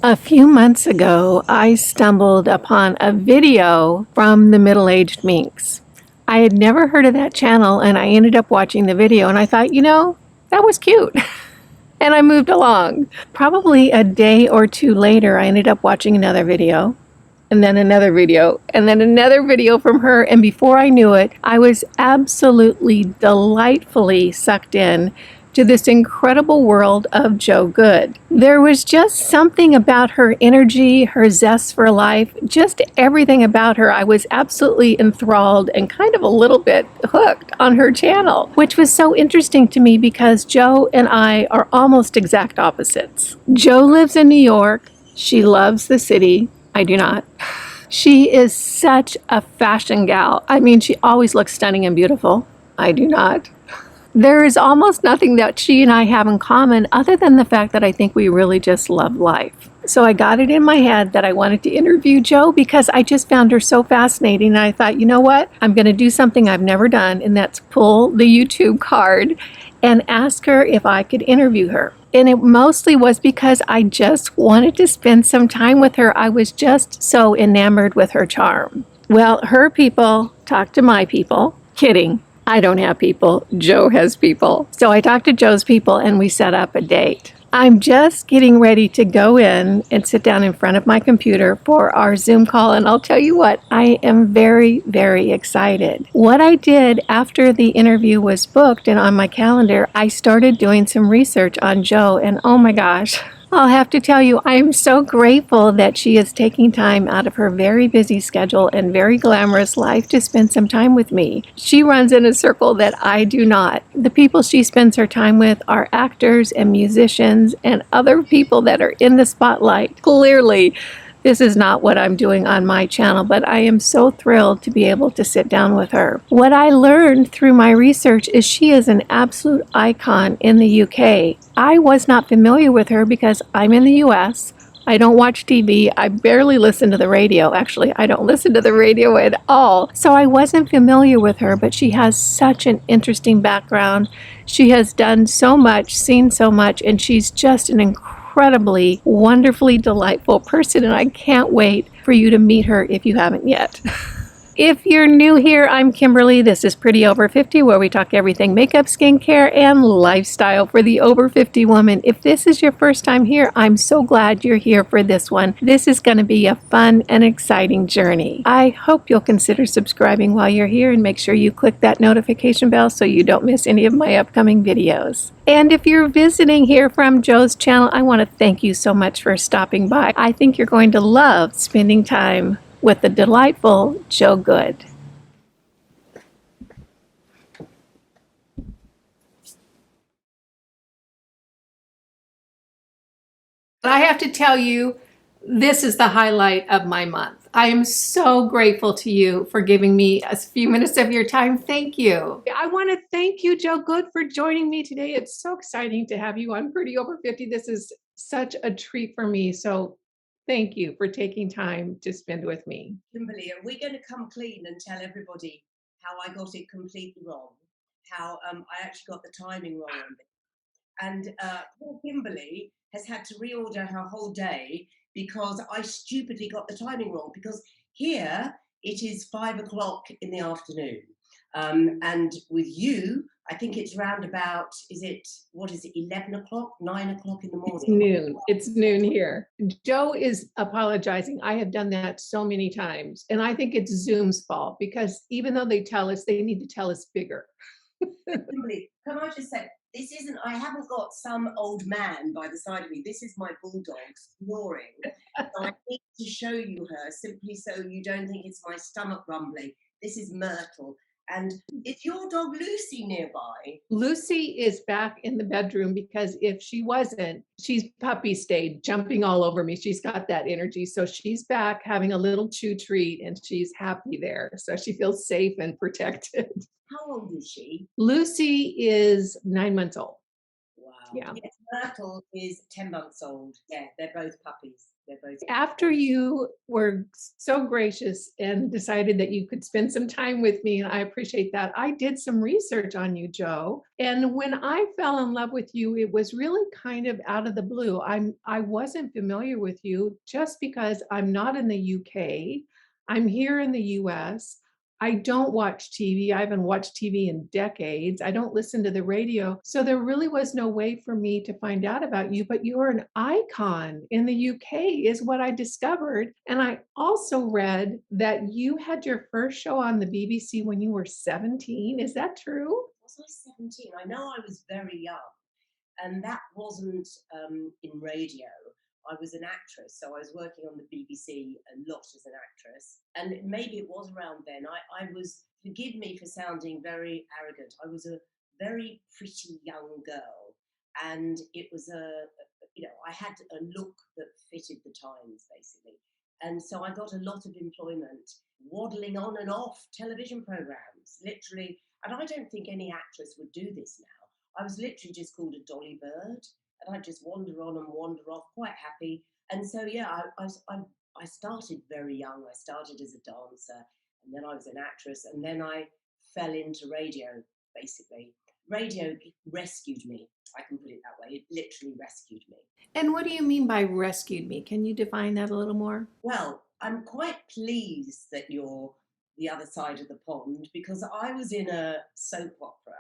A few months ago, I stumbled upon a video from the Middle-Aged Minx. I had never heard of that channel, and I ended up watching the video, and I thought, that was cute. And I moved along. Probably a day or two later, I ended up watching another video, and then another video, and then another video from her. And before I knew it, I was absolutely delightfully sucked in to this incredible world of Jo Good. There was just something about her energy, her zest for life, just everything about her. I was absolutely enthralled and kind of a little bit hooked on her channel, which was so interesting to me because Jo and I are almost exact opposites. Jo lives in New York. She loves the city. I do not. She is such a fashion gal. I mean, she always looks stunning and beautiful. I do not. There is almost nothing that she and I have in common other than the fact that I think we really just love life. So I got it in my head that I wanted to interview Jo because I just found her so fascinating. And I thought, you know what? I'm going to do something I've never done, and that's pull the YouTube card and ask her if I could interview her. And it mostly was because I just wanted to spend some time with her. I was just so enamored with her charm. Well, her people talk to my people. Kidding. I don't have people. Jo has people. So I talked to Jo's people and we set up a date. I'm just getting ready to go in and sit down in front of my computer for our Zoom call. And I'll tell you what, I am very, very excited. What I did after the interview was booked and on my calendar, I started doing some research on Jo. And oh my gosh, I'll have to tell you, I am so grateful that she is taking time out of her very busy schedule and very glamorous life to spend some time with me. She runs in a circle that I do not. The people she spends her time with are actors and musicians and other people that are in the spotlight. Clearly, this is not what I'm doing on my channel, but I am so thrilled to be able to sit down with her. What I learned through my research is she is an absolute icon in the UK. I was not familiar with her because I'm in the US. I don't watch TV. I barely listen to the radio. Actually, I don't listen to the radio at all. So I wasn't familiar with her, but she has such an interesting background. She has done so much, seen so much, and she's just an incredibly, wonderfully delightful person, and I can't wait for you to meet her if you haven't yet. If you're new here, I'm Kimberly. This is Pretty Over 50, where we talk everything makeup, skincare, and lifestyle for the over 50 woman. If this is your first time here, I'm so glad you're here for this one. This is going to be a fun and exciting journey. I hope you'll consider subscribing while you're here and make sure you click that notification bell so you don't miss any of my upcoming videos. And if you're visiting here from Jo's channel, I want to thank you so much for stopping by. I think you're going to love spending time with the delightful Jo Good. I have to tell you, this is the highlight of my month. I am so grateful to you for giving me a few minutes of your time. Thank you. I want to thank you, Jo Good, for joining me today. It's so exciting to have you on Pretty Over 50. This is such a treat for me. So thank you for taking time to spend with me. Kimberly, are we going to come clean and tell everybody how I got it completely wrong? How I actually got the timing wrong on it. And poor Kimberly has had to reorder her whole day because I stupidly got the timing wrong. Because here it is 5 o'clock in the afternoon. And with you, I think it's round about, what is it, 11 o'clock, 9 o'clock in the morning? It's noon here. Jo is apologizing. I have done that so many times. And I think it's Zoom's fault because even though they tell us, they need to tell us bigger. Kimberly, can I just say, I haven't got some old man by the side of me. This is my bulldog snoring. So I need to show you her simply so you don't think it's my stomach rumbling. This is Myrtle. And is your dog Lucy nearby? Lucy is back in the bedroom because if she wasn't, she's puppy stayed, jumping all over me. She's got that energy. So she's back having a little chew treat and she's happy there. So she feels safe and protected. How old is she? Lucy is 9 months old. Wow. Yeah. Yes, Myrtle is 10 months old. Yeah, they're both puppies. They're both. After you were so gracious and decided that you could spend some time with me, and I appreciate that, I did some research on you, Joe. And when I fell in love with you, it was really kind of out of the blue. I wasn't familiar with you just because I'm not in the UK. I'm here in the US. I don't watch TV. I haven't watched TV in decades. I don't listen to the radio. So there really was no way for me to find out about you, but you're an icon in the UK, is what I discovered. And I also read that you had your first show on the BBC when you were 17. Is that true? Was I 17? I know I was very young. And that wasn't in radio. I was an actress, so I was working on the BBC a lot as an actress. And maybe it was around then. I was, forgive me for sounding very arrogant, I was a very pretty young girl. And it was I had a look that fitted the times, basically. And so I got a lot of employment waddling on and off television programs, literally. And I don't think any actress would do this now. I was literally just called a dolly bird, and I'd just wander on and wander off, quite happy. And so, yeah, I started very young. I started as a dancer, and then I was an actress, and then I fell into radio, basically. Radio rescued me. I can put it that way. It literally rescued me. And what do you mean by rescued me? Can you define that a little more? Well, I'm quite pleased that you're the other side of the pond, because I was in a soap opera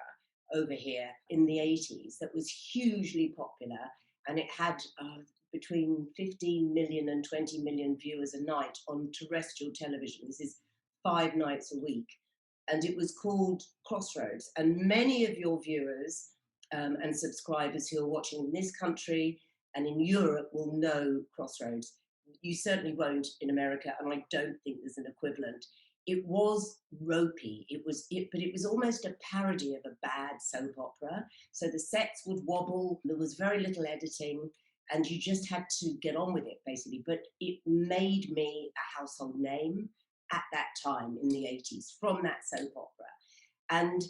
over here in the 80s that was hugely popular, and it had between 15 million and 20 million viewers a night on terrestrial television. This is 5 nights a week. And it was called Crossroads. And many of your viewers and subscribers who are watching in this country and in Europe will know Crossroads. You certainly won't in America, and I don't think there's an equivalent. It was ropey. But it was almost a parody of a bad soap opera. So the sets would wobble. There was very little editing, and you just had to get on with it, basically. But it made me a household name at that time in the 80s from that soap opera. And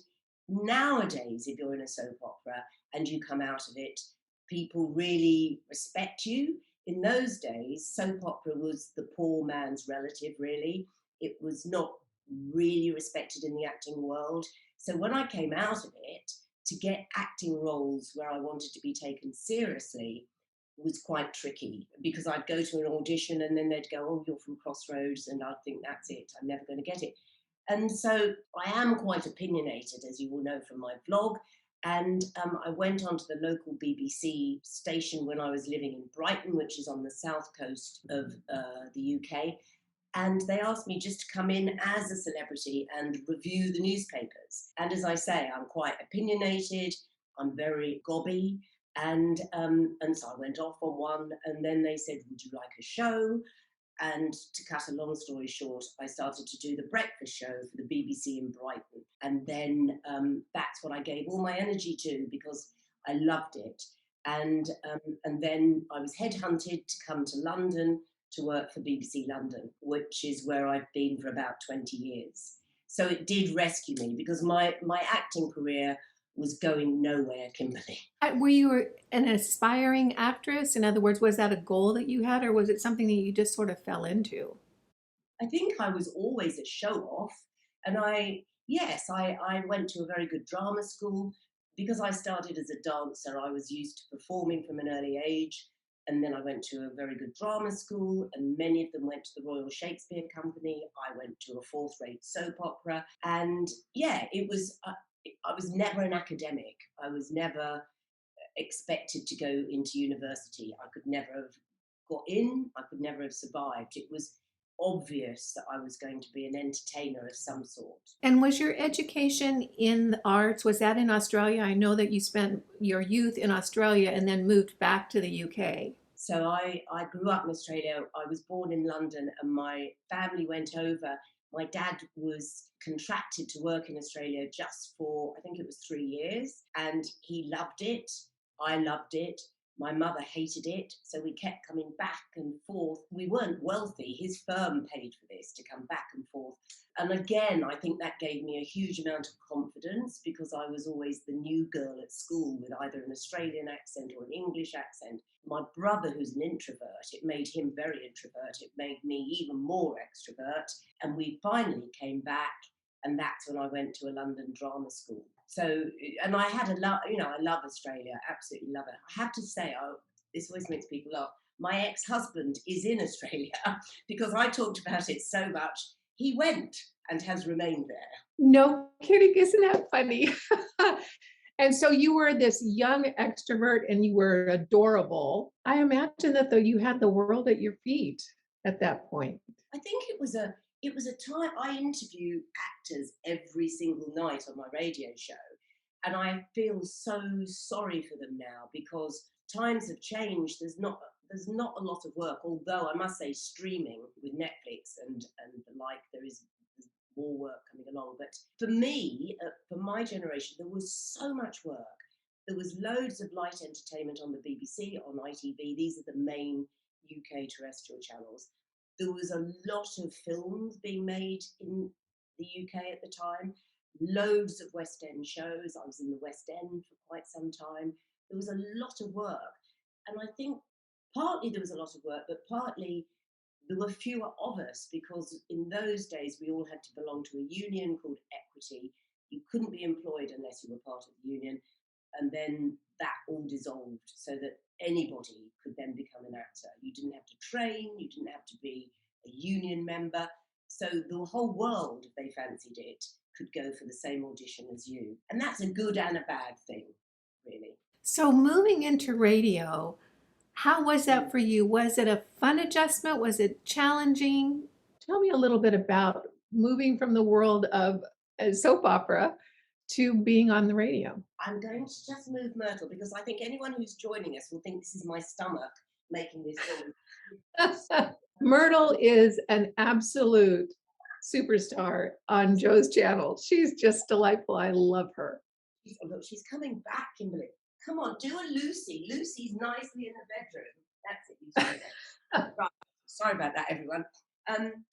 nowadays, if you're in a soap opera and you come out of it, people really respect you. In those days, soap opera was the poor man's relative, really. It was not really respected in the acting world. So when I came out of it, to get acting roles where I wanted to be taken seriously was quite tricky, because I'd go to an audition and then they'd go, "Oh, you're from Crossroads," and I'd think, "That's it, I'm never going to get it." And so I am quite opinionated, as you will know from my vlog. And I went onto the local BBC station when I was living in Brighton, which is on the south coast of the UK. And they asked me just to come in as a celebrity and review the newspapers. And as I say, I'm quite opinionated, I'm very gobby. And so I went off on one, and then they said, "Would you like a show?" And to cut a long story short, I started to do the breakfast show for the BBC in Brighton. And then that's what I gave all my energy to, because I loved it. And then I was headhunted to come to London to work for BBC London, which is where I've been for about 20 years. So it did rescue me, because my acting career was going nowhere, Kimberly. Were you an aspiring actress? In other words, was that a goal that you had, or was it something that you just sort of fell into? I think I was always a show off. And I went to a very good drama school. Because I started as a dancer, I was used to performing from an early age. And then I went to a very good drama school, and many of them went to the Royal Shakespeare Company. I went to a fourth-rate soap opera. And yeah, I was never an academic. I was never expected to go into university. I could never have got in. I could never have survived. It was obvious that I was going to be an entertainer of some sort. And was your education in the arts, was that in Australia? I know that you spent your youth in Australia and then moved back to the UK. So I grew up in Australia. I was born in London, and my family went over. My dad was contracted to work in Australia just for, I think it was 3 years, and he loved it. I loved it. My mother hated it, so we kept coming back and forth. We weren't wealthy. His firm paid for this to come back and forth. And again, I think that gave me a huge amount of confidence because I was always the new girl at school with either an Australian accent or an English accent. My brother, who's an introvert, it made him very introvert. It made me even more extrovert. And we finally came back, and that's when I went to a London drama school. So, and I had a lot, I love Australia, absolutely love it. I have to say, this always makes people laugh. My ex-husband is in Australia because I talked about it so much. He went and has remained there. No kidding, isn't that funny? And so you were this young extrovert and you were adorable. I imagine that though you had the world at your feet at that point. I think it was a time. I interview actors every single night on my radio show, and I feel so sorry for them now because times have changed. There's not a lot of work, although I must say streaming with Netflix and the like, there's more work coming along. But for me, for my generation, there was so much work. There was loads of light entertainment on the BBC, on ITV. These are the main UK terrestrial channels. There was a lot of films being made in the UK at the time, loads of West End shows. I was in the West End for quite some time. There was a lot of work. And I think partly there was a lot of work, but partly there were fewer of us because in those days we all had to belong to a union called Equity. You couldn't be employed unless you were part of the union. And then that all dissolved so that anybody could then become an actor. You didn't have to train, you didn't have to be a union member. So the whole world, if they fancied it, could go for the same audition as you. And that's a good and a bad thing, really. So moving into radio, how was that for you? Was it a fun adjustment? Was it challenging? Tell me a little bit about moving from the world of a soap opera to being on the radio. I'm going to just move Myrtle because I think anyone who's joining us will think this is my stomach making this noise. Myrtle is an absolute superstar on Joe's channel. She's just delightful. I love her. Look, she's coming back, Kimberly. Come on, do a Lucy. Lucy's nicely in the bedroom. That's it. You say that. Right. Sorry about that, everyone.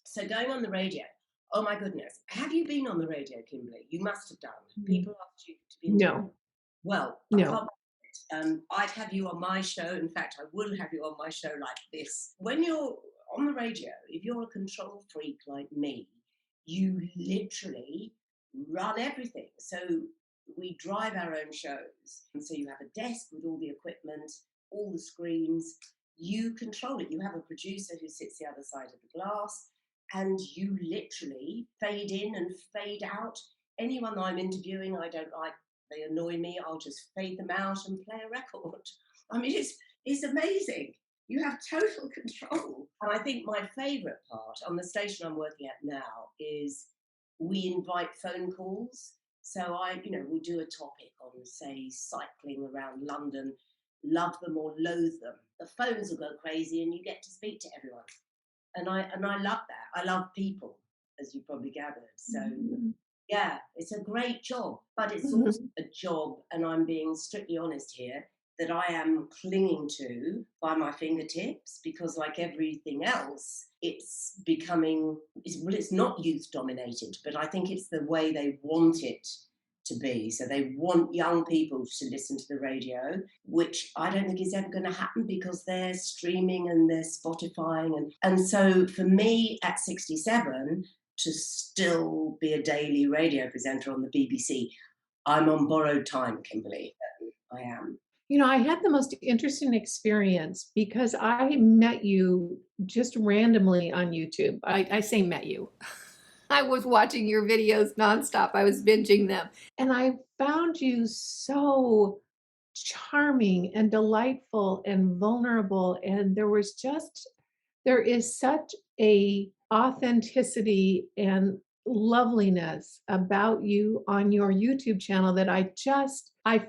So going on the radio. Oh my goodness. Have you been on the radio, Kimberly? You must have done. People asked you to be on. No. Well, No. I'd have you on my show. In fact, I will have you on my show like this. When you're on the radio, if you're a control freak like me, you literally run everything. So we drive our own shows. And so you have a desk with all the equipment, all the screens. You control it. You have a producer who sits the other side of the glass, and you literally fade in and fade out. Anyone I'm interviewing, I don't like, they annoy me, I'll just fade them out and play a record. I mean, it's amazing. You have total control. And I think my favourite part on the station I'm working at now is we invite phone calls. So we'll do a topic on, say, cycling around London, love them or loathe them. The phones will go crazy and you get to speak to everyone. And I love that. I love people, as you probably gathered. So yeah, it's a great job, but it's also a job, and I'm being strictly honest here, that I am clinging to by my fingertips because, like everything else, it's not youth dominated, but I think it's the way they want it to be. So they want young people to listen to the radio, which I don't think is ever going to happen because they're streaming and they're Spotifying. And so for me at 67, to still be a daily radio presenter on the BBC, I'm on borrowed time, Kimberly. I am. I had the most interesting experience because I met you just randomly on YouTube. I say met you. I was watching your videos nonstop. I was binging them. And I found you so charming and delightful and vulnerable. And there is such a authenticity and loveliness about you on your YouTube channel that I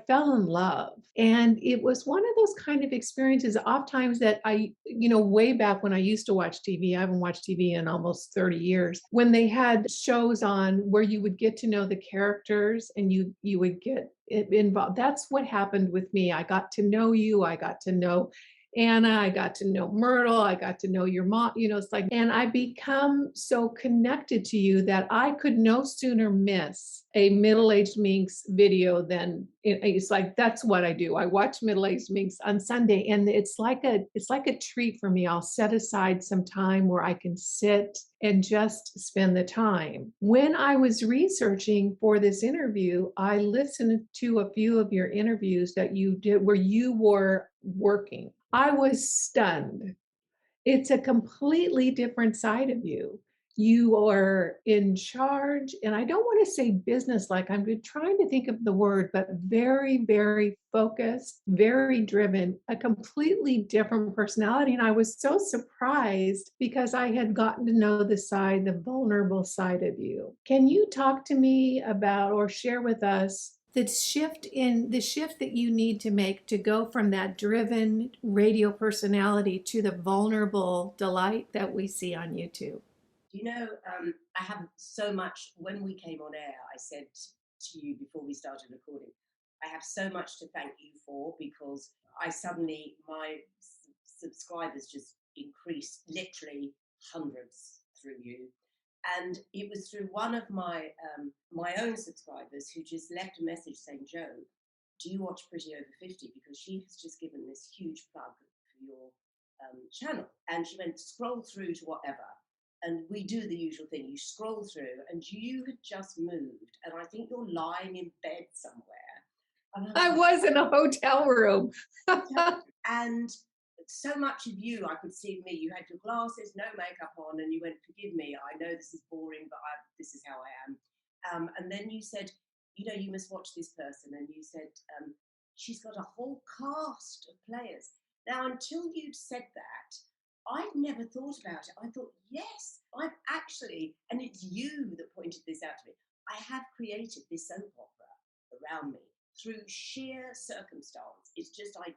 fell in love. And it was one of those kind of experiences, oftentimes that way back when I used to watch TV, I haven't watched TV in almost 30 years, when they had shows on where you would get to know the characters and you would get involved. That's what happened with me. I got to know you. I got to know Anna, I got to know Myrtle, I got to know your mom, it's like, and I become so connected to you that I could no sooner miss a middle-aged minx video than it's like, that's what I do. I watch middle-aged minx on Sunday, and it's like a treat for me. I'll set aside some time where I can sit and just spend the time. When I was researching for this interview, I listened to a few of your interviews that you did where you were working. I was stunned. It's a completely different side of you. You are in charge, and I don't want to say business-like. I'm trying to think of the word, but very, very focused, very driven, a completely different personality. And I was so surprised because I had gotten to know the vulnerable side of you. Can you talk to me about or share with us the shift that you need to make to go from that driven radio personality to the vulnerable delight that we see on YouTube? I have so much. When we came on air, I said to you before we started recording, I have so much to thank you for, because my subscribers just increased, literally hundreds through you. And it was through one of my own subscribers who just left a message saying, "Joe, do you watch Pretty Over 50? Because she has just given this huge plug for your channel." And she went, "Scroll through to whatever." And we do the usual thing. You scroll through, and you had just moved. And I think you're lying in bed somewhere. And I was in a hotel room. and so much of you, I could see me. You had your glasses, no makeup on, and you went, "Forgive me, I know this is boring, but this is how I am." And then you said, "You must watch this person." And you said, "She's got a whole cast of players." Now, until you'd said that, I'd never thought about it. I thought, yes, I've actually, and it's you that pointed this out to me, I have created this soap opera around me through sheer circumstance. It's just I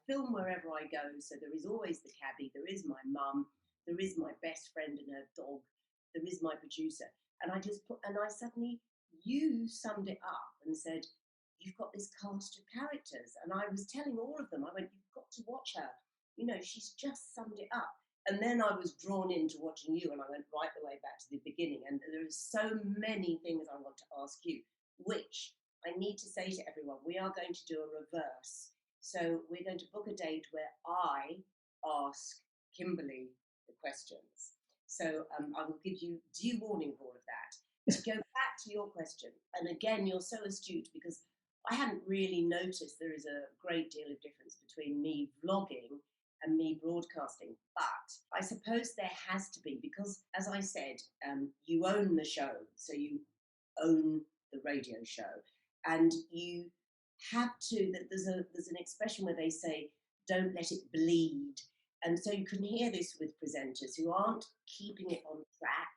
film wherever I go, so there is always the cabbie, there is my mum, there is my best friend and her dog, there is my producer. And I suddenly, you summed it up and said, "You've got this cast of characters." And I was telling all of them, I went, "You've got to watch her. She's just summed it up." And then I was drawn into watching you, and I went right the way back to the beginning. And there are so many things I want to ask you, which I need to say to everyone, we are going to do a reverse. So we're going to book a date where I ask Kimberly the questions. So I will give you due warning of all of that. To go back to your question, and again, you're so astute, because I hadn't really noticed there is a great deal of difference between me vlogging and me broadcasting. But I suppose there has to be, because, as I said, you own the show, so you own the radio show, and you have to. There's an expression where they say, "Don't let it bleed," and so you can hear this with presenters who aren't keeping it on track.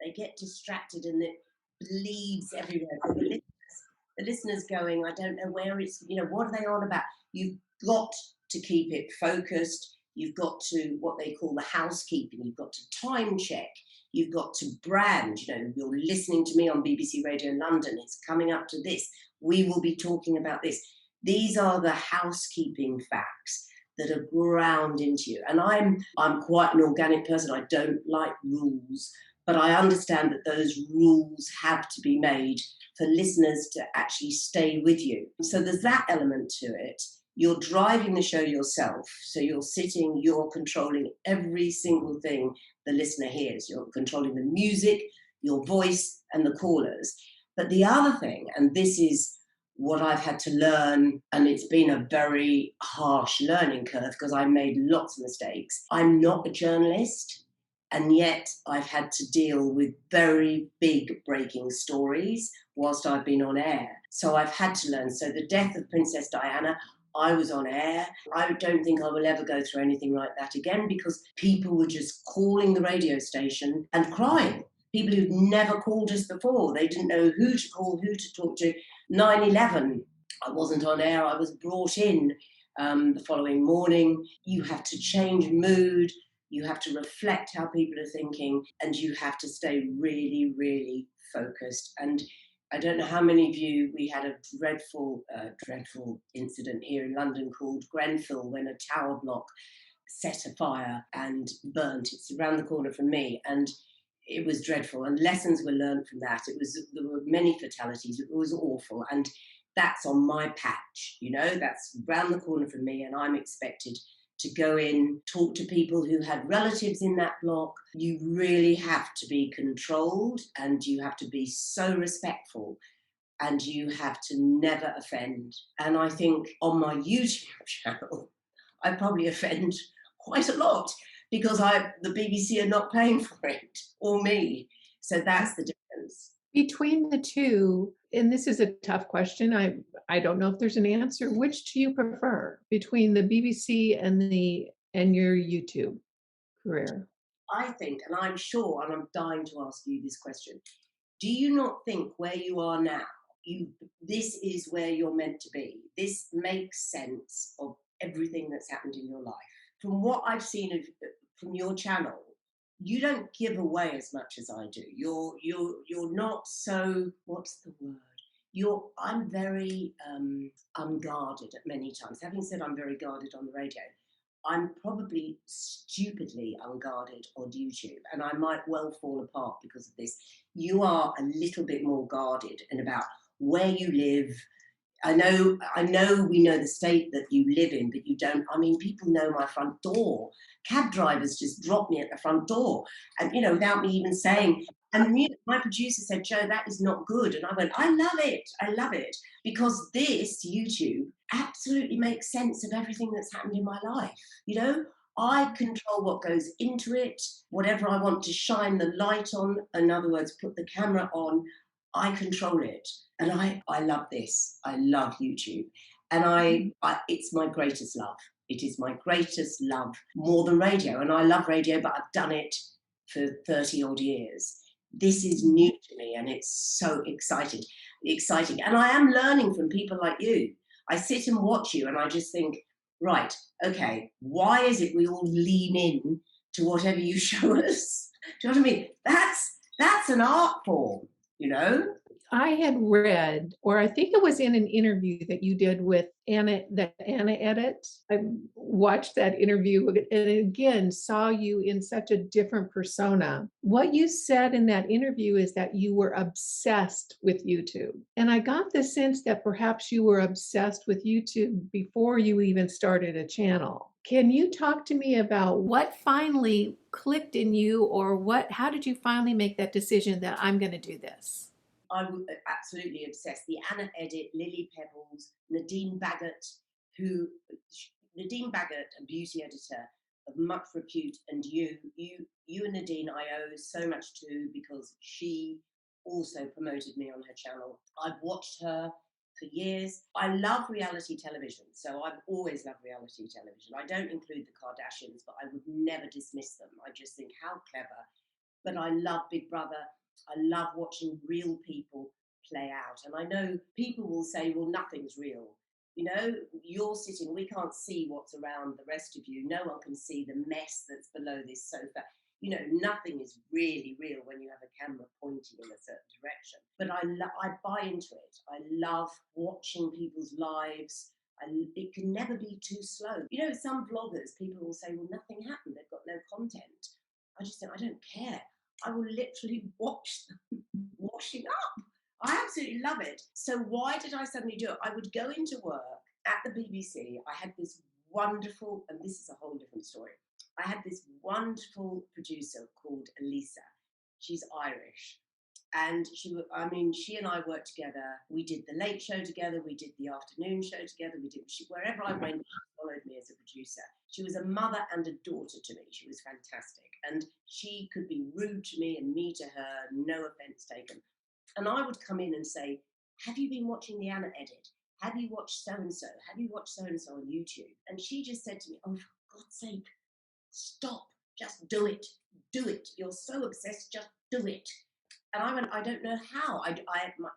They get distracted, and it bleeds everywhere. So the listeners going, "I don't know where it's. What are they on about?" You've got to keep it focused. You've got to, what they call the housekeeping. You've got to time check. You've got to brand. You're listening to me on BBC Radio London. It's coming up to this. We will be talking about this. These are the housekeeping facts that are ground into you. And I'm quite an organic person. I don't like rules, but I understand that those rules have to be made for listeners to actually stay with you. So there's that element to it. You're driving the show yourself. So you're sitting, you're controlling every single thing the listener hears. You're controlling the music, your voice, and the callers. But the other thing, and this is what I've had to learn, and it's been a very harsh learning curve because I made lots of mistakes. I'm not a journalist, and yet I've had to deal with very big breaking stories whilst I've been on air. So I've had to learn. So the death of Princess Diana, I was on air. I don't think I will ever go through anything like that again, because people were just calling the radio station and crying people who'd never called us before. They didn't know who to call, who to talk to. 9/11, I wasn't on air. I was brought in the following morning. You have to change mood. You have to reflect how people are thinking, and you have to stay really, really focused. And I don't know how many of you, we had a dreadful incident here in London called Grenfell, when a tower block set afire and burnt. It's around the corner from me, and it was dreadful. And lessons were learned from that. There were many fatalities. It was awful, and that's on my patch. That's round the corner from me, and I'm expected to go in, talk to people who had relatives in that block. You really have to be controlled, and you have to be so respectful, and you have to never offend. And I think on my YouTube channel, I probably offend quite a lot, because the BBC are not paying for it, or me. So that's the difference. Between the two, and this is a tough question, I don't know if there's an answer, which do you prefer between the BBC and your YouTube career? I think, and I'm sure, and I'm dying to ask you this question, do you not think where you are now, this is where you're meant to be? This makes sense of everything that's happened in your life. From what I've seen from your channel, you don't give away as much as I do. You're not so, what's the word? I'm very unguarded at many times. Having said I'm very guarded on the radio, I'm probably stupidly unguarded on YouTube, and I might well fall apart because of this. You are a little bit more guarded and about where you live. I know we know the state that you live in, but you don't. I mean, people know my front door. Cab drivers just drop me at the front door, and without me even saying. And my producer said, "Joe, that is not good." And I went, "I love it. I love it, because this YouTube absolutely makes sense of everything that's happened in my life. I control what goes into it, whatever I want to shine the light on. In other words, put the camera on. I control it." And I love this. I love YouTube. And it's my greatest love. It is my greatest love, more than radio. And I love radio, but I've done it for 30 odd years. This is new to me, and it's so exciting. And I am learning from people like you. I sit and watch you, and I just think, right, okay, why is it we all lean in to whatever you show us? Do you know what I mean? That's an art form, I had read, or I think it was in an interview that you did with Anna Edit. I watched that interview and again saw you in such a different persona. What you said in that interview is that you were obsessed with YouTube. And I got the sense that perhaps you were obsessed with YouTube before you even started a channel. Can you talk to me about what finally clicked in you, or how did you finally make that decision that I'm going to do this? I was absolutely obsessed. The Anna Edit, Lily Pebbles, Nadine Baggott, a beauty editor of much repute, and you and Nadine I owe so much to, because she also promoted me on her channel. I've watched her for years. I love reality television, so I've always loved reality television. I don't include the Kardashians, but I would never dismiss them. I just think how clever. But I love Big Brother. I love watching real people play out. And I know people will say, well, nothing's real. You're sitting, we can't see what's around the rest of you. No one can see the mess that's below this sofa. Nothing is really real when you have a camera pointing in a certain direction. But I buy into it. I love watching people's lives. It can never be too slow. Some vloggers, people will say, well, nothing happened. They've got no content. I just think, I don't care. I will literally watch them washing up. I absolutely love it. So why did I suddenly do it? I would go into work at the BBC. I had this wonderful, and this is a whole different story. I had this wonderful producer called Elisa. She's Irish. And she and I worked together. We did the late show together. We did the afternoon show together. Wherever I went, she followed me as a producer. She was a mother and a daughter to me. She was fantastic. And she could be rude to me and me to her, no offense taken. And I would come in and say, have you been watching the Anna Edit? Have you watched so-and-so? Have you watched so-and-so on YouTube? And she just said to me, oh, for God's sake, stop. just do it, do it. You're so obsessed, just do it. And I went, I don't know how.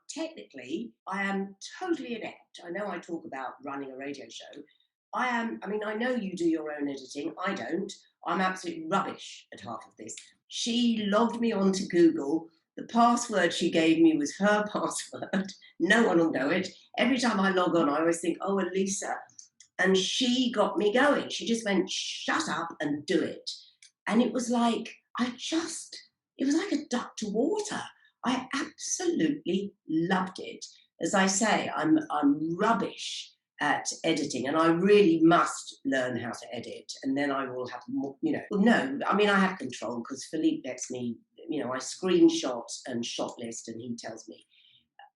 Technically, I am totally inept. I know I talk about running a radio show. I mean, I know you do your own editing. I don't. I'm absolutely rubbish at half of this. She logged me onto Google. The password she gave me was her password. No one will know it. Every time I log on, I always think, oh, Elisa. And she got me going. She just went, shut up and do it. And it was like, it was like a duck to water. I absolutely loved it. As I say, I'm rubbish at editing, and I really must learn how to edit, and then I will have more, no, I mean, I have control because Philippe lets me, I screenshot and shot list and he tells me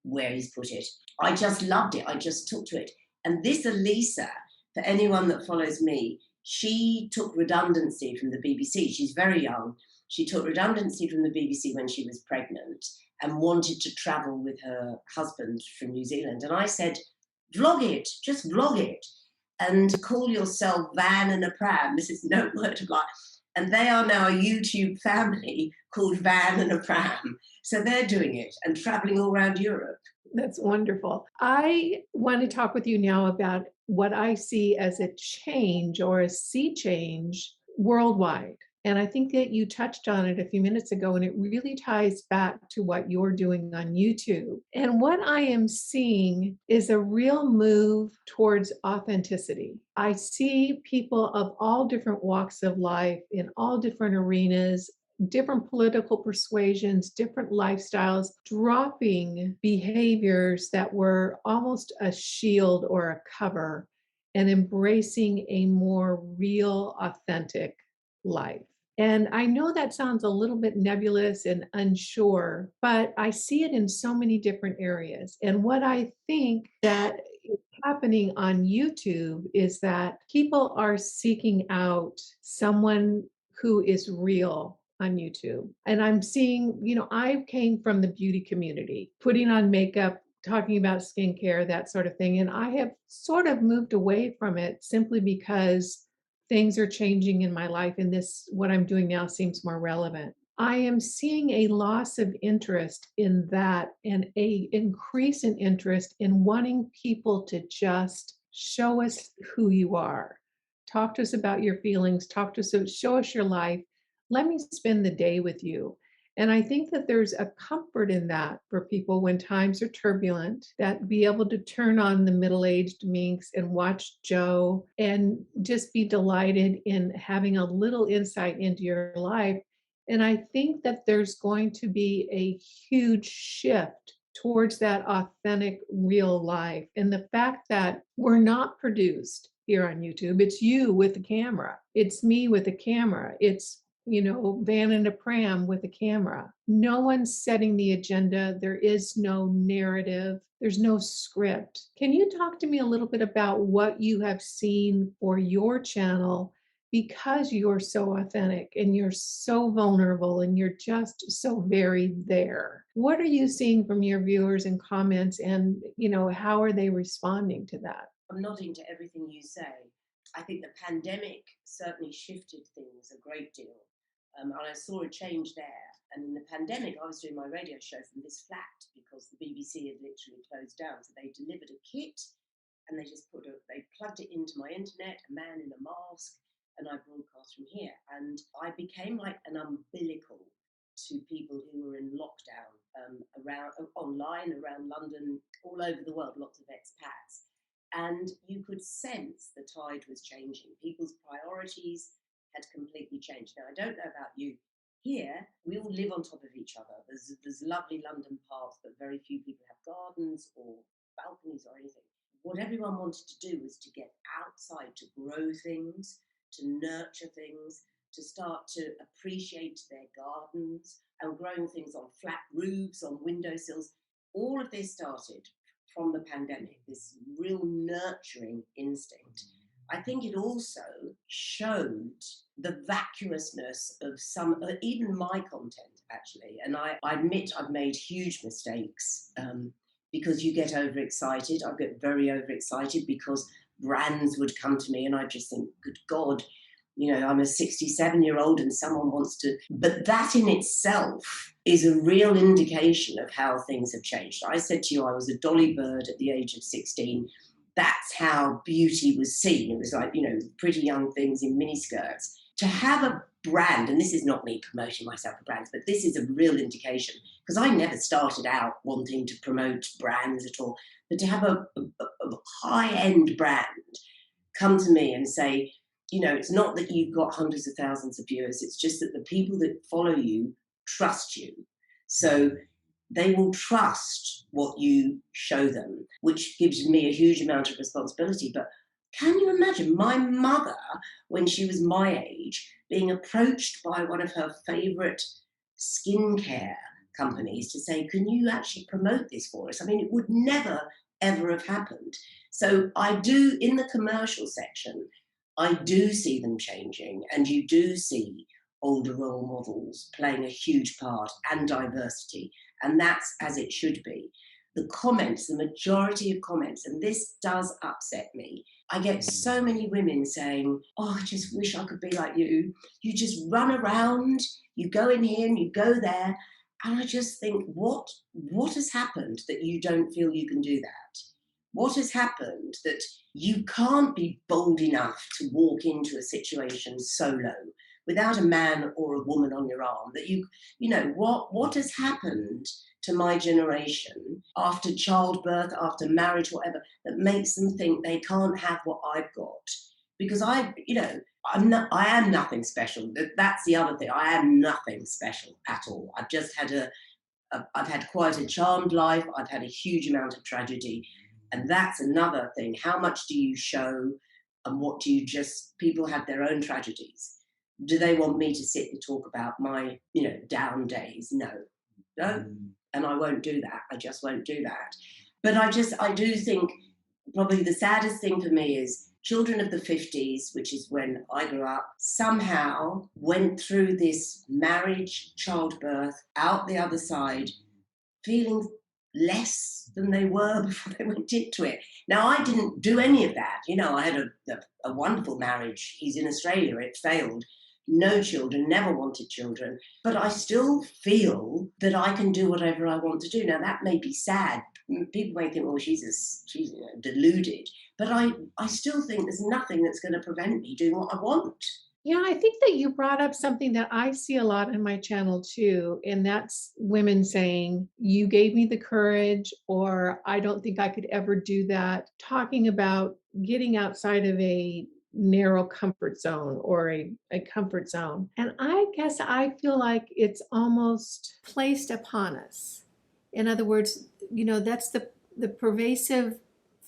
where he's put it. I just loved it. I just took to it. And this Elisa, for anyone that follows me, she took redundancy from the BBC. She's very young. She took redundancy from the BBC when she was pregnant and wanted to travel with her husband from New Zealand. And I said, vlog it, just vlog it, and call yourself Van and a Pram. This is no word of lie. And they are now a YouTube family called Van and a Pram. So they're doing it and traveling all around Europe. That's wonderful. I want to talk with you now about what I see as a change or a sea change worldwide. And I think that you touched on it a few minutes ago, and it really ties back to what you're doing on YouTube. And what I am seeing is a real move towards authenticity. I see people of all different walks of life in all different arenas, different political persuasions, different lifestyles, dropping behaviors that were almost a shield or a cover and embracing a more real, authentic life. And I know that sounds a little bit nebulous and unsure, but I see it in so many different areas. And what I think that is happening on YouTube is that people are seeking out someone who is real on YouTube. And I'm seeing, I came from the beauty community, putting on makeup, talking about skincare, that sort of thing. And I have sort of moved away from it simply because things are changing in my life, and what I'm doing now seems more relevant. I am seeing a loss of interest in that and a increase in interest in wanting people to just show us who you are. Talk to us about your feelings, show us your life. Let me spend the day with you. And I think that there's a comfort in that for people when times are turbulent, that be able to turn on the middle-aged minx and watch Joe and just be delighted in having a little insight into your life. And I think that there's going to be a huge shift towards that authentic, real life. And the fact that we're not produced here on YouTube, it's you with the camera, it's me with the camera, it's Van and a Pram with a camera. No one's setting the agenda. There is no narrative. There's no script. Can you talk to me a little bit about what you have seen for your channel, because you're so authentic and you're so vulnerable and you're just so very there? What are you seeing from your viewers and comments, and how are they responding to that? I'm nodding to everything you say. I think the pandemic certainly shifted things a great deal. And I saw a change there. And in the pandemic, I was doing my radio show from this flat because the BBC had literally closed down. So they delivered a kit and they just they plugged it into my internet, a man in a mask, and I broadcast from here. And I became like an umbilical to people who were in lockdown, online, around London, all over the world, lots of expats. And you could sense the tide was changing. People's priorities had completely changed. Now, I don't know about you. Here, we all live on top of each other. There's lovely London parks, but very few people have gardens or balconies or anything. What everyone wanted to do was to get outside, to grow things, to nurture things, to start to appreciate their gardens and growing things on flat roofs, on windowsills. All of this started from the pandemic, this real nurturing instinct. I think it also showed the vacuousness of even my content, actually. And I admit I've made huge mistakes because you get overexcited. I get very overexcited because brands would come to me and I just think, good God, I'm a 67-year-old and someone wants to, but that in itself is a real indication of how things have changed. I said to you, I was a dolly bird at the age of 16. That's how beauty was seen. It was like, pretty young things in miniskirts. To have a brand, and this is not me promoting myself for brands, but this is a real indication, because I never started out wanting to promote brands at all, but to have a high-end brand come to me and say, it's not that you've got hundreds of thousands of viewers, it's just that the people that follow you trust you. So they will trust what you show them, which gives me a huge amount of responsibility. But can you imagine my mother, when she was my age, being approached by one of her favourite skincare companies to say, can you actually promote this for us? I mean, it would never, ever have happened. So I do, in the commercial section, I do see them changing, and you do see older role models playing a huge part, and diversity, and that's as it should be. The comments, the majority of comments, and this does upset me, I get so many women saying, oh, I just wish I could be like you. You just run around, you go in here and you go there. And I just think, what has happened that you don't feel you can do that? What has happened that you can't be bold enough to walk into a situation solo without a man or a woman on your arm? That what has happened to my generation after childbirth, after marriage, whatever, that makes them think they can't have what I've got? Because I am nothing special. That's the other thing. I am nothing special at all. I've just had I've had quite a charmed life. I've had a huge amount of tragedy. And that's another thing. How much do you show, and what do you people have their own tragedies. Do they want me to sit and talk about my, down days? No. And I won't do that. I just won't do that. But I do think probably the saddest thing for me is children of the 50s, which is when I grew up, somehow went through this marriage, childbirth, out the other side, feeling less than they were before they went into it. Now, I didn't do any of that. I had a wonderful marriage. He's in Australia. It failed. No children, never wanted children. But I still feel that I can do whatever I want to do. Now, that may be sad. People may think, well, she's deluded. But I still think there's nothing that's going to prevent me doing what I want. Yeah, I think that you brought up something that I see a lot in my channel too, and that's women saying, you gave me the courage, or I don't think I could ever do that. Talking about getting outside of a narrow comfort zone or a comfort zone. And I guess I feel like it's almost placed upon us. In other words, that's the pervasive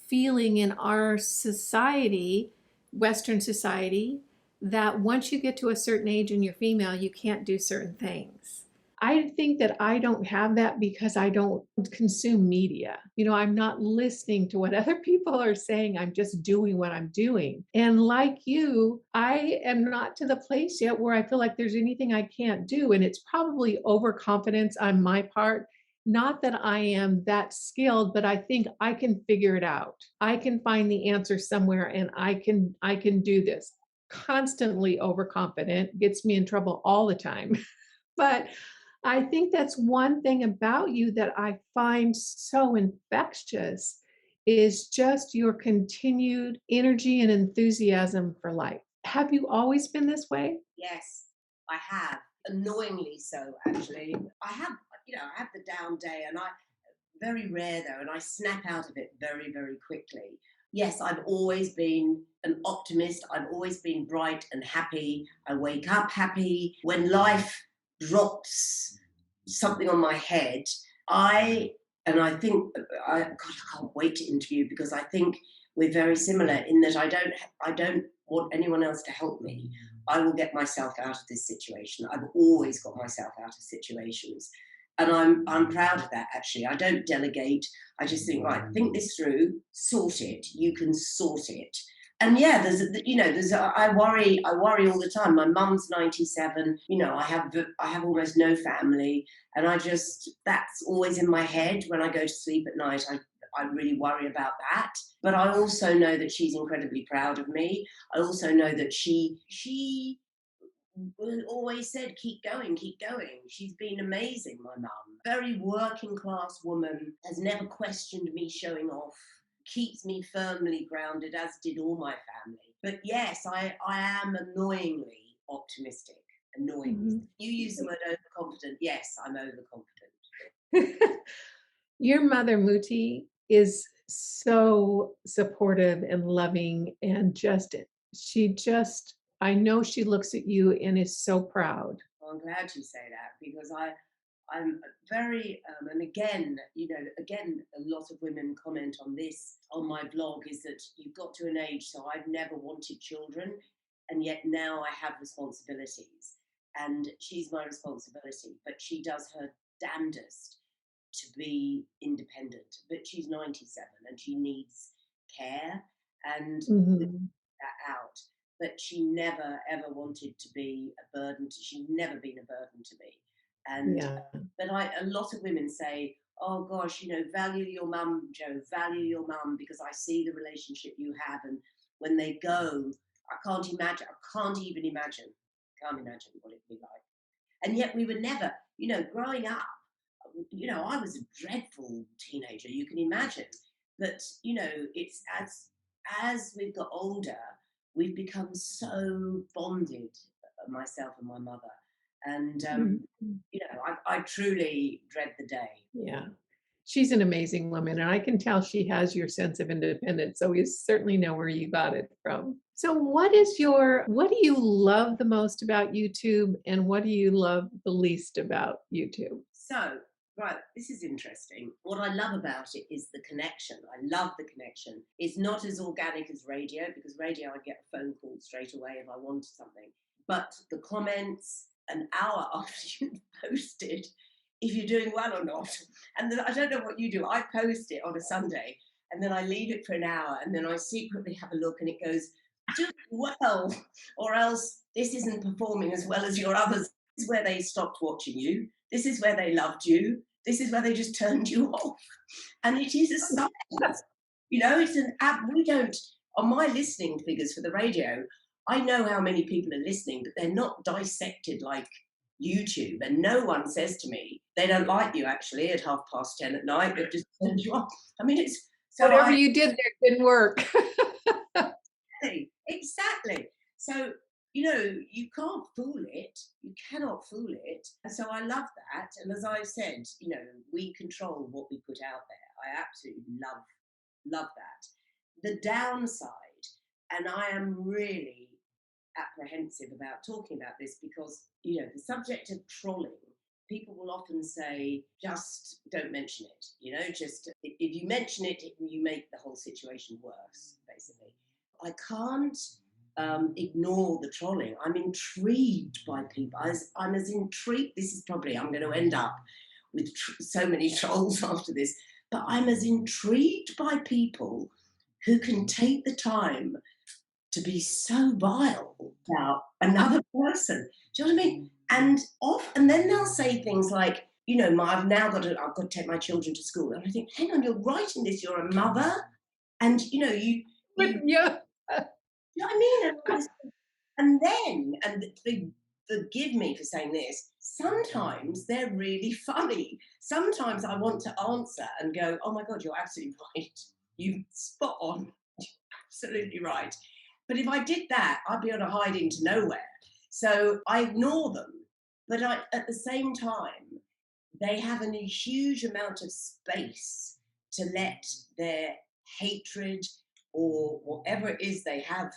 feeling in our society, Western society, that once you get to a certain age and you're female, you can't do certain things. I think that I don't have that because I don't consume media. I'm not listening to what other people are saying. I'm just doing what I'm doing. And like you, I am not to the place yet where I feel like there's anything I can't do. And it's probably overconfidence on my part. Not that I am that skilled, but I think I can figure it out. I can find the answer somewhere, and I can do this. Constantly overconfident gets me in trouble all the time. But I think that's one thing about you that I find so infectious, is just your continued energy and enthusiasm for life. Have you always been this way? Yes, I have. Annoyingly so, actually. I have the down day, and very rare though, and I snap out of it very, very quickly. Yes, I've always been an optimist. I've always been bright and happy. I wake up happy. When life drops something on my head, I think I can't wait to interview, because I think we're very similar in that I don't want anyone else to help me. I will get myself out of this situation. I've always got myself out of situations. And I'm proud of that, actually. I don't delegate. I just think, right, think this through, sort it. You can sort it. And yeah, I worry all the time. My mum's 97. I have almost no family, and that's always in my head when I go to sleep at night. I really worry about that. But I also know that she's incredibly proud of me. I also know that she always said, keep going, keep going. She's been amazing, my mum. Very working class woman, has never questioned me showing off, keeps me firmly grounded, as did all my family. But yes, I am annoyingly optimistic. Annoyingly. You use the word overconfident. Yes, I'm overconfident. Your mother, Muti, is so supportive and loving and I know she looks at you and is so proud. Well, I'm glad you say that, because I'm very, and again, again, a lot of women comment on this on my blog, is that you've got to an age, so I've never wanted children, and yet now I have responsibilities, and she's my responsibility, but she does her damnedest to be independent. But she's 97 and she needs care and that out. But she never ever wanted to be a burden. She's never been a burden to me. And but a lot of women say, "Oh gosh, value your mum, Joe. Value your mum, because I see the relationship you have, and when they go, I can't imagine. I can't even imagine. Can't imagine what it'd be like." And yet we were never, growing up. I was a dreadful teenager. You can imagine. But it's as we've got older, we've become so bonded, myself and my mother, and I truly dread the day. Yeah. She's an amazing woman, and I can tell she has your sense of independence. So we certainly know where you got it from. So what do you love the most about YouTube, and what do you love the least about YouTube? So, right, this is interesting. What I love about it is the connection. I love the connection. It's not as organic as radio, because radio I get a phone call straight away if I wanted something. But the comments an hour after you've posted, if you're doing well or not. And then, I don't know what you do. I post it on a Sunday and then I leave it for an hour and then I secretly have a look and it goes, do well, or else this isn't performing as well as your others. This is where they stopped watching you. This is where they loved you. This is where they just turned you off. And it is a science. It's an app. We don't, on my listening figures for the radio, I know how many people are listening, but they're not dissected like YouTube, and no one says to me they don't like you actually at 10:30 at night. They've just turned you off. I mean, it's so whatever you did there didn't work. Exactly. So you can't fool it. You cannot fool it. And so I love that. And as I've said, we control what we put out there. I absolutely love that. The downside, and I am really apprehensive about talking about this, because the subject of trolling, people will often say, just don't mention it. Just if you mention it, you make the whole situation worse, basically. I can't ignore the trolling. I'm intrigued by people. I'm as intrigued. This is probably, I'm going to end up with so many trolls after this, but I'm as intrigued by people who can take the time to be so vile about another person. Do you know what I mean? And then they'll say things like, I've got to take my children to school. And I think, hang on, you're writing this, you're a mother, and you Yeah. you know what I mean? And forgive me for saying this, sometimes they're really funny. Sometimes I want to answer and go, oh my God, you're absolutely right. You spot on. You're absolutely right. But if I did that, I'd be on a hiding to nowhere. So I ignore them. But at the same time, they have a huge amount of space to let their hatred or whatever it is they have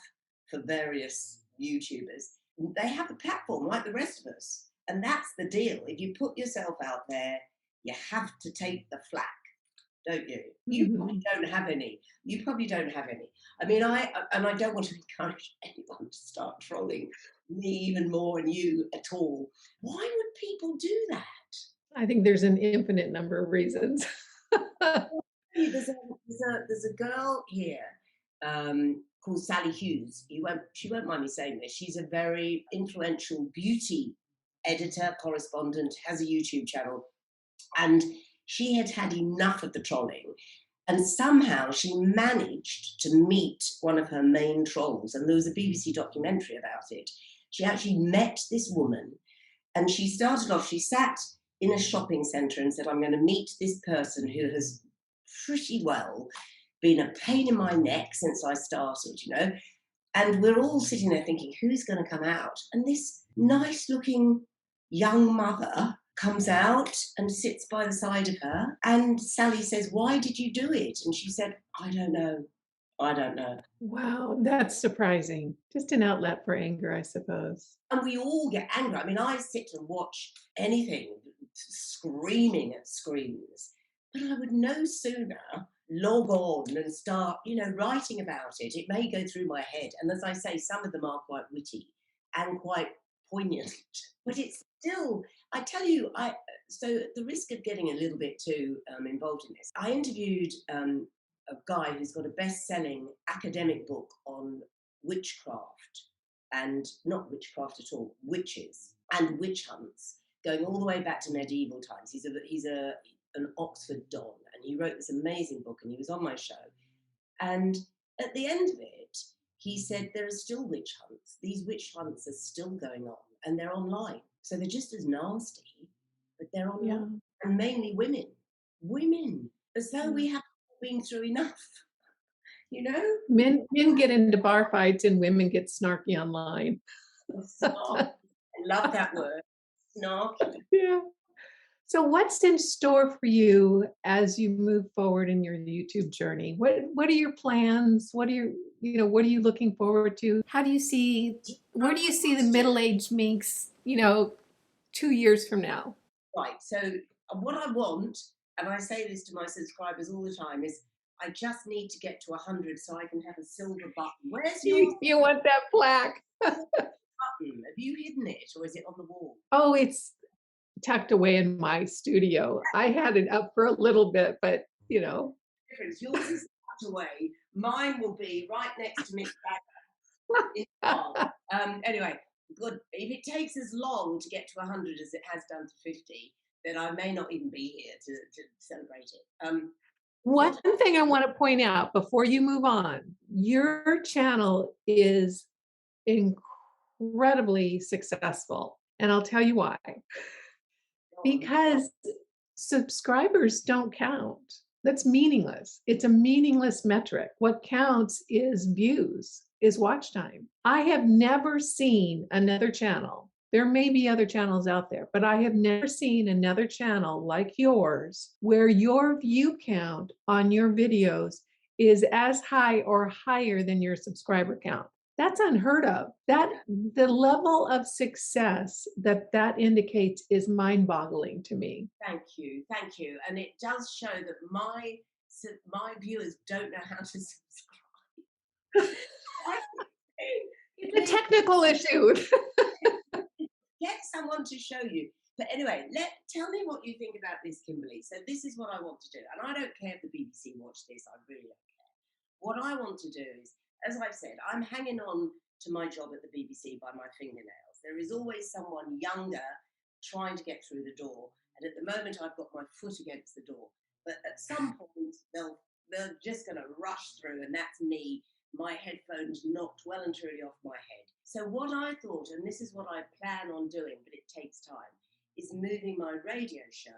for various YouTubers, they have a platform like the rest of us. And that's the deal. If you put yourself out there, you have to take the flack, don't you? You probably don't have any. You probably don't have any. I mean, I don't want to encourage anyone to start trolling me even more, and you at all. Why would people do that? I think there's an infinite number of reasons. There's a girl here called Sally Hughes. She won't mind me saying this. She's a very influential beauty editor, correspondent, has a YouTube channel, and she had enough of the trolling. And somehow she managed to meet one of her main trolls. And there was a BBC documentary about it. She actually met this woman, and she started off, she sat in a shopping centre and said, I'm going to meet this person who has pretty well been a pain in my neck since I started, you know. And we're all sitting there thinking, who's going to come out? And this nice looking young mother comes out and sits by the side of her. And Sally says, why did you do it? And she said, I don't know. I don't know. Wow, that's surprising. Just an outlet for anger, I suppose. And we all get angry. I mean, I sit and watch anything screaming at screens, but I would no sooner log on and start, you know, writing about it. It may go through my head. And as I say, some of them are quite witty and quite poignant, but it's still, I tell you, so at the risk of getting a little bit too involved in this, I interviewed a guy who's got a best-selling academic book on witchcraft, and not witchcraft at all, witches and witch hunts, going all the way back to medieval times. He's an Oxford Don, and he wrote this amazing book, and he was on my show. And at the end of it, he said there are still witch hunts. These witch hunts are still going on, and they're online. So they're just as nasty, but they're online. Yeah. And mainly women. Women, as though we haven't been through enough. You know? Men get into bar fights and women get snarky online. Snarky. I love that word. Snarky. Yeah. So what's in store for you as you move forward in your YouTube journey? What are your plans? What are you looking forward to? How do you see, where do you see the middle-aged minx, 2 years from now? Right. So what I want, and I say this to my subscribers all the time, is I just need to get to 100 so I can have a silver button. Where's your You want that plaque? button? Have you hidden it, or is it on the wall? Oh, it's tucked away in my studio. I had it up for a little bit, but Difference. Yours is tucked away. Mine will be right next to Miss Bag. Anyway, good. If it takes as long to get to 100 as it has done to 50, then I may not even be here to celebrate it. One thing I want to point out before you move on, your channel is incredibly successful. And I'll tell you why. Because subscribers don't count. That's meaningless. It's a meaningless metric. What counts is views, is watch time. I have never seen another channel. There may be other channels out there, but I have never seen another channel like yours where your view count on your videos is as high or higher than your subscriber count. That's unheard of. The level of success that indicates is mind-boggling to me. Thank you, and it does show that my viewers don't know how to subscribe. It's a technical issue. Get someone to show you. But anyway, tell me what you think about this, Kimberly. So this is what I want to do, and I don't care if the BBC watch this. I really don't care. What I want to do is, as I've said, I'm hanging on to my job at the BBC by my fingernails. There is always someone younger trying to get through the door, and at the moment I've got my foot against the door. But at some point they're just going to rush through, and that's me. My headphones knocked well and truly off my head. So what I thought, and this is what I plan on doing, but it takes time, is moving my radio show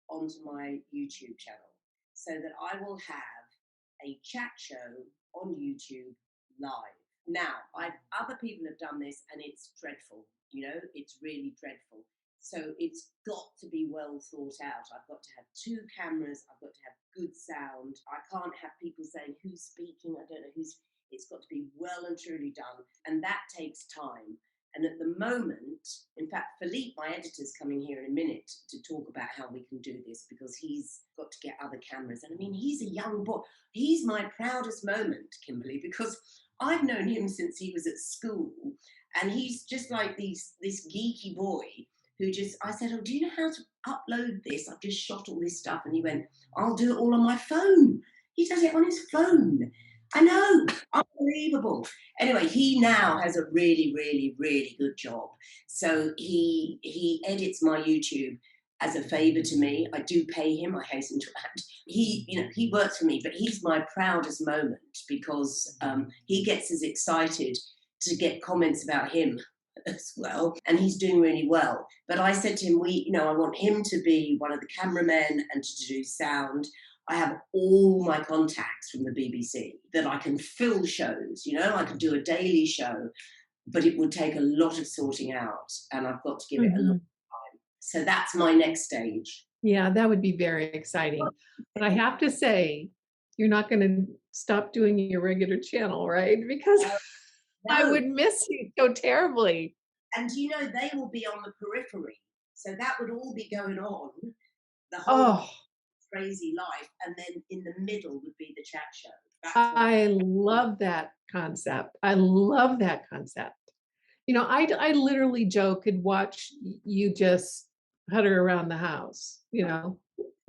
onto my YouTube channel so that I will have a chat show on YouTube live. Now, other people have done this and it's dreadful, it's really dreadful. So it's got to be well thought out. I've got to have 2 cameras, I've got to have good sound. I can't have people saying who's speaking, I don't know who's. It's got to be well and truly done, and that takes time. And at the moment, in fact, Philippe, my editor's coming here in a minute to talk about how we can do this, because he's got to get other cameras. And I mean, he's a young boy. He's my proudest moment, Kimberly, because I've known him since he was at school, and he's just like this geeky boy who I said, oh, do you know how to upload this? I've just shot all this stuff. And he went, I'll do it all on my phone. He does it on his phone. I know, unbelievable. Anyway, he now has a really, really, really good job. So he edits my YouTube as a favor to me. I do pay him, I hasten to add. He works for me, but he's my proudest moment because he gets as excited to get comments about him as well, and he's doing really well. But I said to him, I want him to be one of the cameramen and to do sound. I have all my contacts from the BBC that I can fill shows, I can do a daily show, but it would take a lot of sorting out, and I've got to give it a lot of time. So that's my next stage. Yeah, that would be very exciting. But I have to say, you're not going to stop doing your regular channel, right? Because I No. would miss you so terribly. And they will be on the periphery. So that would all be going on, the whole crazy life. And then in the middle would be the chat show. I love that concept. I love that concept. I literally, Joe, could watch you just hutter around the house,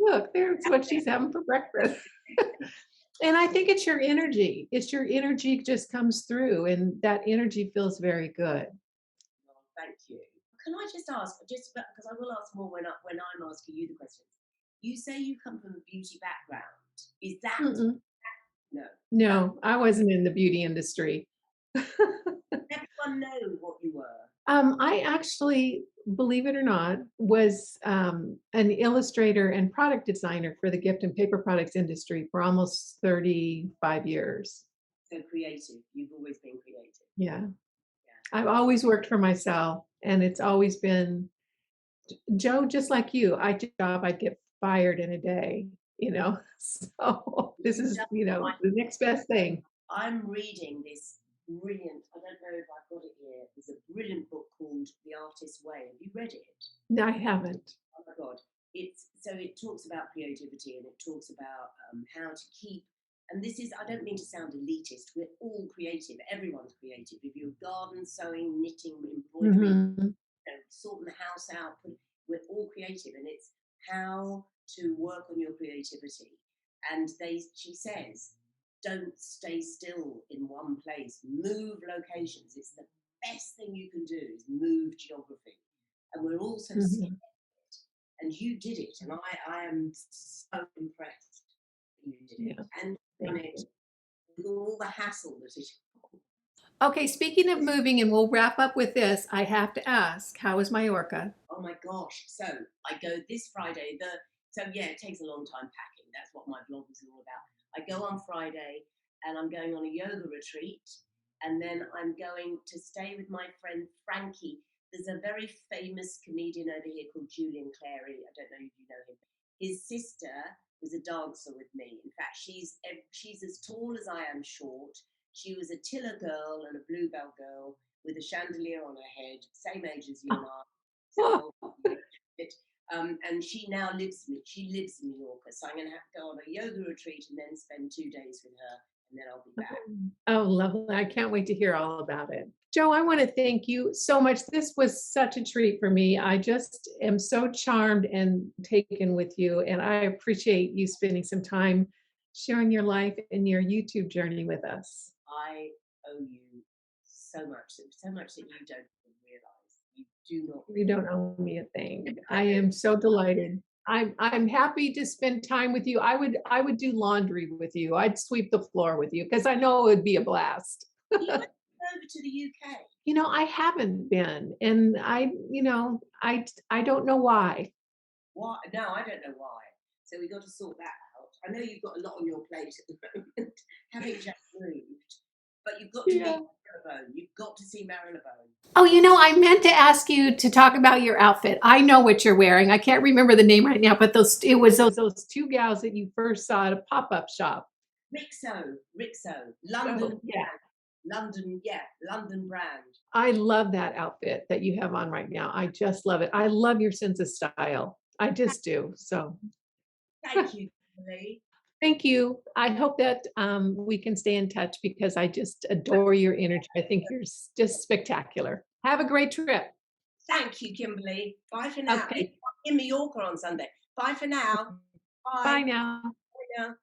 Look, there's what she's having for breakfast. And I think it's your energy. It's your energy just comes through, and that energy feels very good. Well, thank you. Can I just ask, just because I will ask more when I'm asking you the questions. You say you come from a beauty background. Is that no? No, I wasn't in the beauty industry. Everyone know what you were. I actually, believe it or not, was an illustrator and product designer for the gift and paper products industry for almost 35 years. So creative. You've always been creative. Yeah. I've always worked for myself, and it's always been, Joe, just like you, I did a job, I'd get fired in a day, So this is, the next best thing. I'm reading this brilliant, I don't know if I've got it here, there's a brilliant book called The Artist's Way. Have you read it? No, I haven't. Oh my God. It talks about creativity, and it talks about how to keep, and this is, I don't mean to sound elitist, we're all creative, everyone's creative. If you're garden, sewing, knitting, embroidery, sorting the house out, we're all creative, and it's how to work on your creativity. And she says, don't stay still in one place, move locations. It's the best thing you can do, is move geography. And we're all so scared. And you did it, and I am so impressed that you did it. And done it with all the hassle that it. Okay, speaking of moving, and we'll wrap up with this, I have to ask, how is Mallorca? Oh my gosh. So I go this Friday. It takes a long time packing. That's what my blog is all about. I go on Friday, and I'm going on a yoga retreat, and then I'm going to stay with my friend Frankie. There's a very famous comedian over here called Julian Clary. I don't know if you know him. His sister was a dancer with me. In fact, she's as tall as I am short. She was a Tiller girl and a Bluebell girl with a chandelier on her head, same age as you and I. So, and she now lives in Mallorca. So I'm going to have to go on a yoga retreat and then spend 2 days with her, and then I'll be back. Oh, lovely. I can't wait to hear all about it. Joe, I want to thank you so much. This was such a treat for me. I just am so charmed and taken with you, and I appreciate you spending some time sharing your life and your YouTube journey with us. I owe you so much that you don't even realize. You do not. You don't owe me a thing. I am so delighted. I'm happy to spend time with you. I would do laundry with you. I'd sweep the floor with you because I know it would be a blast. You went over to the UK. I haven't been, and I don't know why. Why? No, I don't know why. So we got to sort that out. I know you've got a lot on your plate at the moment, having just moved, but you've got to meet Marylebone. You've got to see Marylebone. Oh, I meant to ask you to talk about your outfit. I know what you're wearing. I can't remember the name right now, but those two gals that you first saw at a pop-up shop. Rixo, London. London brand. I love that outfit that you have on right now. I just love it. I love your sense of style. I just do. So thank you, Kimberly. Thank you. I hope that we can stay in touch because I just adore your energy. I think you're just spectacular. Have a great trip. Thank you, Kimberly. Bye for now. Okay. In Mallorca on Sunday. Bye for now. Bye now. Bye now.